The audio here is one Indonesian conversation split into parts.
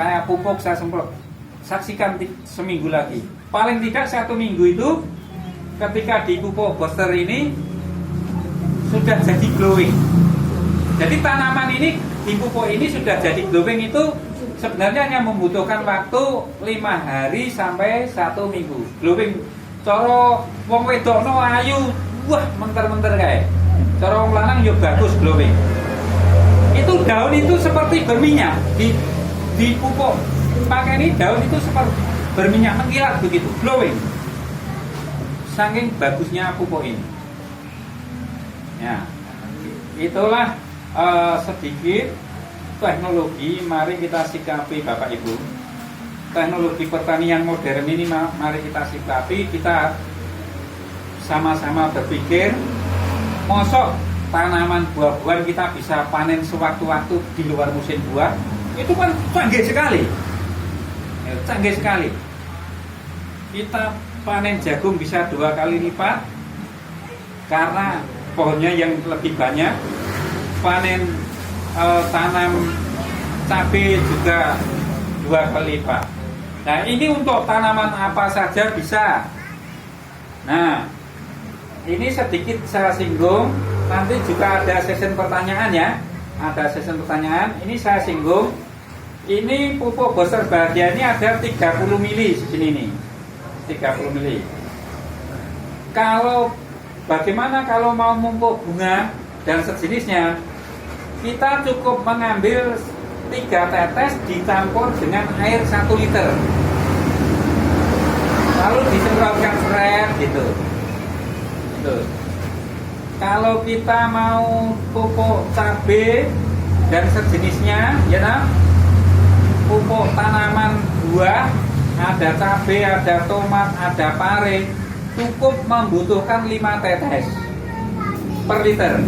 saya pupuk, saya semprot, saksikan seminggu lagi. Paling tidak 1 minggu itu ketika di pupuk booster ini sudah jadi glowing. Jadi tanaman ini di pupuk ini sudah jadi glowing itu sebenarnya hanya membutuhkan waktu 5 hari sampai 1 minggu. Glowing cara wong wedokno ayu, wah menter-menter kae. Cara wong lanang yo bagus glowing. Itu daun itu seperti berminyak di pupuk. Pakai ini daun itu seperti berminyak mengkilat begitu, glowing. Saking bagusnya pupuk ini. Ya. Itulah sedikit teknologi, mari kita sikapi Bapak Ibu. Teknologi pertanian modern ini mari kita sikapi, kita sama-sama berpikir, mosok tanaman buah-buahan kita bisa panen sewaktu-waktu di luar musim buah, itu kan canggih sekali. Ya, canggih sekali. Kita panen jagung bisa 2 kali lipat karena pohonnya yang lebih banyak. Panen tanam cabai juga 2 kali lipat. Nah ini untuk tanaman apa saja bisa. Nah ini sedikit saya singgung. Nanti juga ada sesi pertanyaan ya. Ada sesi pertanyaan. Ini saya singgung. Ini pupuk booster bahagia ini ada 30 mili segini nih. 30 mili. Kalau bagaimana kalau mau memupuk bunga dan sejenisnya, kita cukup mengambil 3 tetes dicampur dengan air 1 liter, lalu disemprotkan seret gitu. Kalau kita mau pupuk cabai dan sejenisnya, ya nah, pupuk tanaman buah, ada cabai, ada tomat, ada pare, cukup membutuhkan 5 tetes per liter.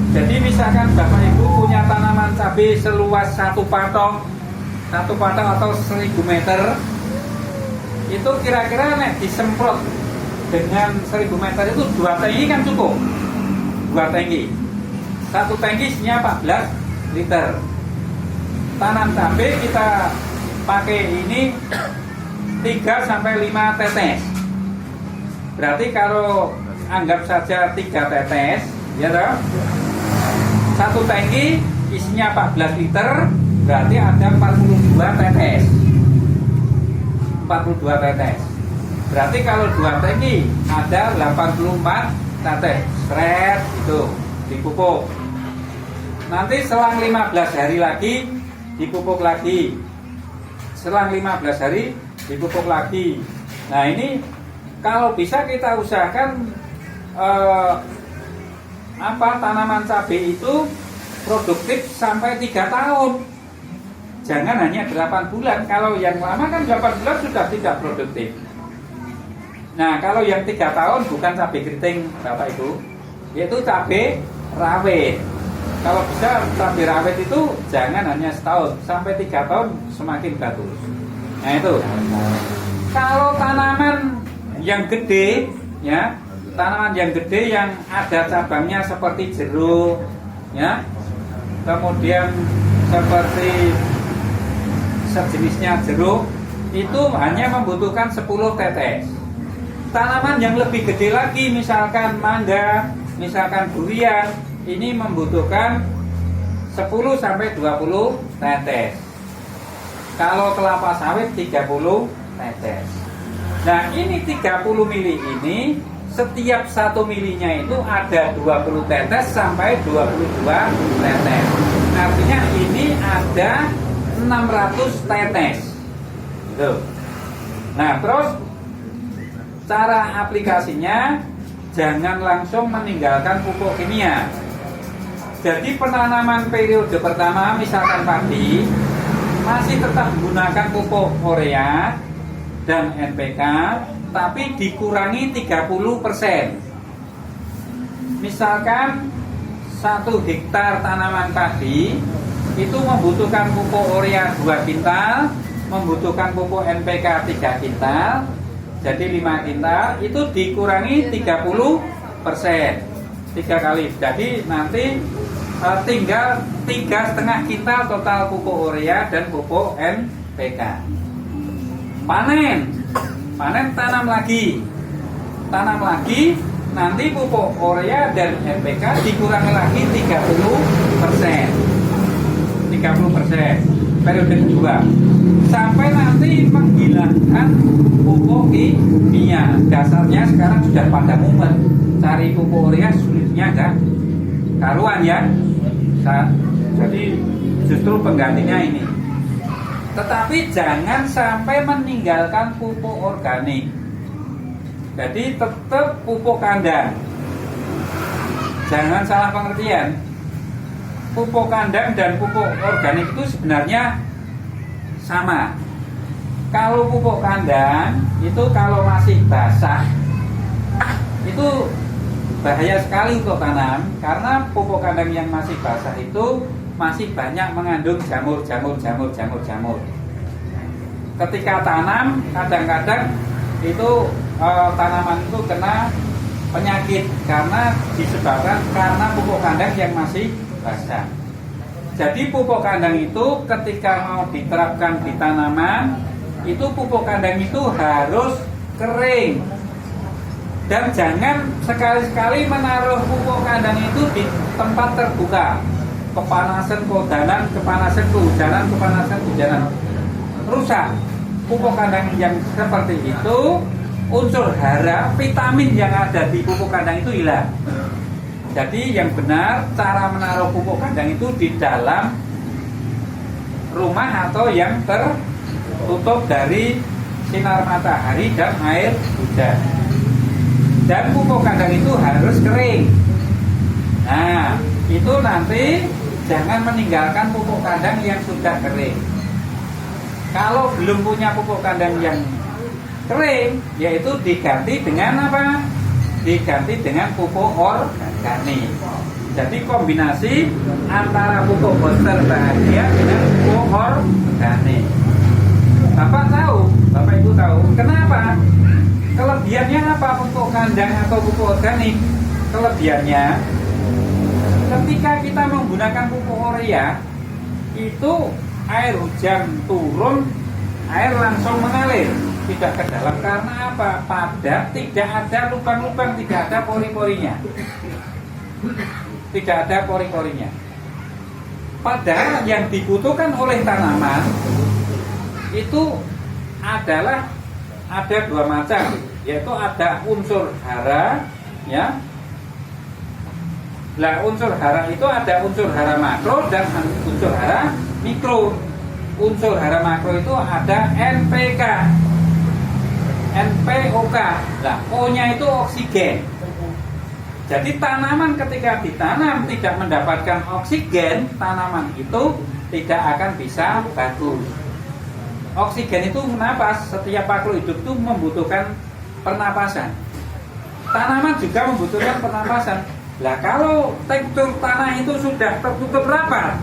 Jadi misalkan Bapak Ibu punya tanaman cabai seluas 1 patong atau 1000 meter, itu kira-kira nek disemprot dengan 1000 meter itu 2 tangki kan cukup. 2 tangki. 1 tangki isinya 14 liter. Tanam cabai kita pakai ini 3 sampai 5 tetes. Berarti kalau anggap saja 3 tetes, ya toh? 1 tangki isinya 14 liter, berarti ada 42 tetes. 42 tetes. Berarti kalau 2 tangki ada 84 tetes. Seret itu dipupuk. Nanti selang 15 hari lagi dipupuk lagi. Selang 15 hari dipupuk lagi. Nah ini kalau bisa kita usahakan tanaman cabai itu produktif sampai 3 tahun. Jangan hanya 8 bulan. Kalau yang lama kan 8 bulan sudah tidak produktif. Nah kalau yang 3 tahun bukan cabai keriting Bapak Ibu, yaitu cabai rawit. Kalau bisa cabai rawit itu jangan hanya setahun, sampai 3 tahun semakin bagus. Nah itu. Kalau tanaman yang gede, ya, tanaman yang gede yang ada cabangnya seperti jeruk, ya, kemudian seperti sejenisnya jeruk, itu hanya membutuhkan 10 tetes. Tanaman yang lebih gede lagi, misalkan mangga, misalkan durian, ini membutuhkan 10 sampai 20 tetes. Kalau kelapa sawit 30 tetes. Nah ini 30 mili ini, setiap 1 milinya itu ada 20 tetes sampai 22 tetes. Artinya ini ada 600 tetes. Gitu. Nah terus cara aplikasinya, jangan langsung meninggalkan pupuk kimia. Jadi penanaman periode pertama misalkan padi masih tetap menggunakan pupuk urea dan NPK, tapi dikurangi 30%. Misalkan 1 hektar tanaman padi itu membutuhkan pupuk urea 2 kintal, membutuhkan pupuk NPK 3 kintal, jadi 5 kintal, itu dikurangi 30%, 3 kali. Jadi nanti tinggal 3,5 kintal total pupuk urea dan pupuk NPK. Panen tanam lagi, nanti pupuk urea dan NPK dikurangi lagi 30% periode kedua, sampai nanti menghilangkan pupuk kimia. Dasarnya sekarang sudah pada mumet, cari pupuk urea sulitnya enggak karuan ya. Jadi justru penggantinya ini. Tetapi jangan sampai meninggalkan pupuk organik. Jadi tetap pupuk kandang. Jangan salah pengertian. Pupuk kandang dan pupuk organik itu sebenarnya sama. Kalau pupuk kandang itu kalau masih basah itu bahaya sekali untuk tanam, karena pupuk kandang yang masih basah itu masih banyak mengandung jamur. Ketika tanam kadang-kadang itu tanaman itu kena penyakit karena disebabkan karena pupuk kandang yang masih basah. Jadi pupuk kandang itu ketika mau diterapkan di tanaman, itu pupuk kandang itu harus kering. Dan jangan sekali-sekali menaruh pupuk kandang itu di tempat terbuka. Kepanasan kehujanan, rusak. Pupuk kandang yang seperti itu, unsur hara, vitamin yang ada di pupuk kandang itu hilang. Jadi yang benar cara menaruh pupuk kandang itu di dalam rumah atau yang tertutup dari sinar matahari dan air hujan. Dan pupuk kandang itu harus kering. Nah, itu nanti jangan meninggalkan pupuk kandang yang sudah kering. Kalau belum punya pupuk kandang yang kering, yaitu diganti dengan apa? Diganti dengan pupuk organik. Jadi kombinasi antara pupuk booster bahagia dengan pupuk organik. Bapak Ibu tahu kenapa? Kelebihannya apa pupuk kandang atau pupuk organik? Kelebihannya ketika kita menggunakan pupuk urea itu air hujan turun, air langsung mengalir, tidak ke dalam. Karena apa? Padat, tidak ada lubang-lubang, tidak ada pori-porinya. Tidak ada pori-porinya. Padahal yang dibutuhkan oleh tanaman itu adalah ada dua macam, yaitu ada unsur hara, ya. Nah, unsur hara itu ada unsur hara makro dan unsur hara mikro. Unsur hara makro itu ada NPK, NPOK. Nah, O-nya itu oksigen. Jadi tanaman ketika ditanam tidak mendapatkan oksigen, tanaman itu tidak akan bisa bagus. Oksigen itu menapas, setiap makhluk hidup itu membutuhkan pernapasan. Tanaman juga membutuhkan pernapasan. Lah kalau tekstur tanah itu sudah tertutup rapat,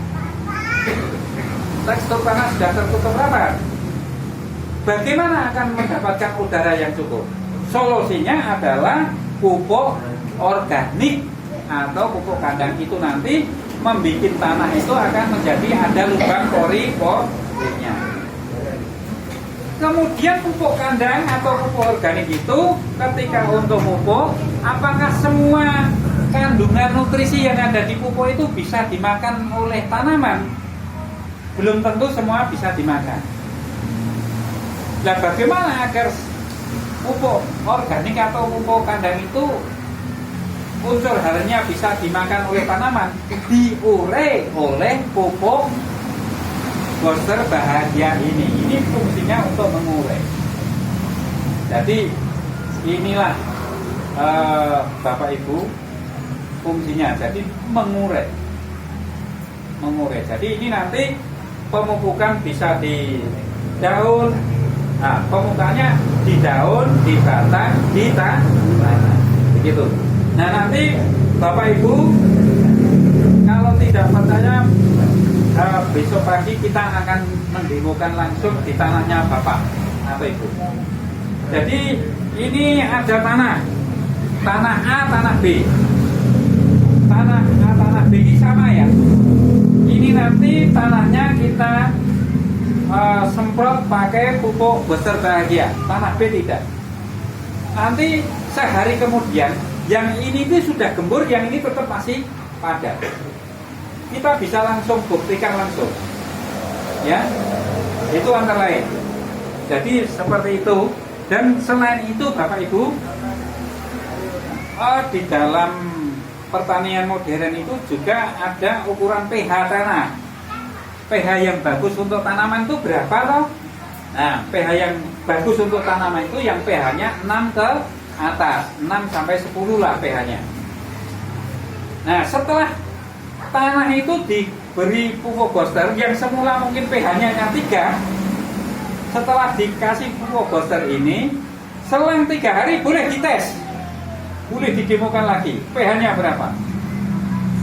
bagaimana akan mendapatkan udara yang cukup? Solusinya adalah pupuk organik atau pupuk kandang itu nanti membuat tanah itu akan menjadi ada lubang pori-porinya. Kemudian pupuk kandang atau pupuk organik itu ketika untuk pupuk, apakah semua kandungan nutrisi yang ada di pupuk itu bisa dimakan oleh tanaman? Belum tentu semua bisa dimakan. Nah, bagaimana agar pupuk organik atau pupuk kandang itu unsur haranya bisa dimakan oleh tanaman? Diurai oleh pupuk booster bahagia ini. Ini fungsinya untuk mengurai. Jadi inilah Bapak Ibu fungsinya. Jadi mengurai. Jadi ini nanti pemupukan bisa di daun. Nah, pemupukannya di daun, di batang, di tanah. Begitu. Nah, nanti Bapak Ibu kalau tidak percaya, besok pagi kita akan mendemokan langsung di tanahnya Bapak atau Ibu. Jadi ini ada tanah A, tanah B. Tanah A, tanah B ini sama ya. Ini nanti tanahnya kita semprot pakai pupuk booster bahagia. Tanah B tidak. Nanti sehari kemudian yang ini tuh sudah gembur, yang ini tetap masih padat. Kita bisa langsung buktikan langsung, ya. Itu antara lain. Jadi seperti itu. Dan selain itu Bapak Ibu, di dalam pertanian modern itu juga ada ukuran pH tanah. pH yang bagus untuk tanaman itu berapa loh? Nah, pH yang bagus untuk tanaman itu yang pH-nya 6 ke atas, 6 sampai 10 lah pH-nya. Nah, setelah tanah itu diberi pupuk booster yang semula mungkin pH-nya yang 3, setelah dikasih pupuk booster ini, selang 3 hari boleh dites, boleh didemokan lagi pH-nya berapa.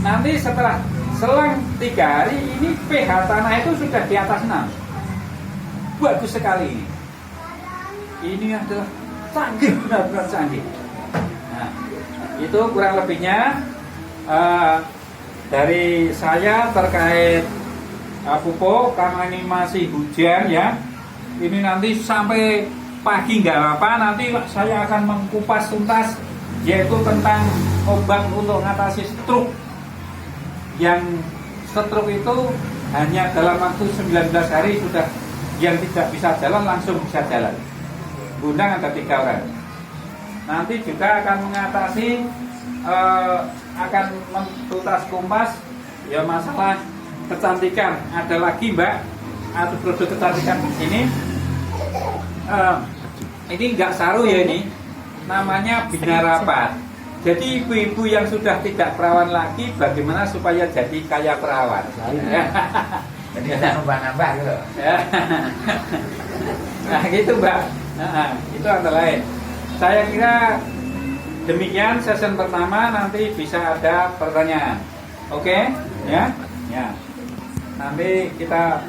Nanti setelah selang 3 hari ini pH tanah itu sudah di atas 6. Bagus sekali ini. Ini adalah canggih, benar-benar canggih. Nah, itu kurang lebihnya dari saya terkait pupuk. Karena ini masih hujan ya. Ini nanti sampai pagi nggak apa-apa, nanti saya akan mengkupas tuntas yaitu tentang obat untuk mengatasi stroke. Yang stroke itu hanya dalam waktu 19 hari sudah, yang tidak bisa jalan langsung bisa jalan. Undang ada 3 orang. Nanti juga akan mengatasi akan mentuntas kumpas ya masalah kecantikan. Ada lagi Mbak, atau produk kecantikan di sini. Ini enggak saru ya, ini namanya bina rapat. Jadi ibu-ibu yang sudah tidak perawan lagi, bagaimana supaya jadi kaya perawan? Jadi nambah-nambah gitu. Nah gitu Mbak. Itu antara lain. Saya kira demikian sesi pertama, nanti bisa ada pertanyaan. Oke? Ya? Ya. Nanti kita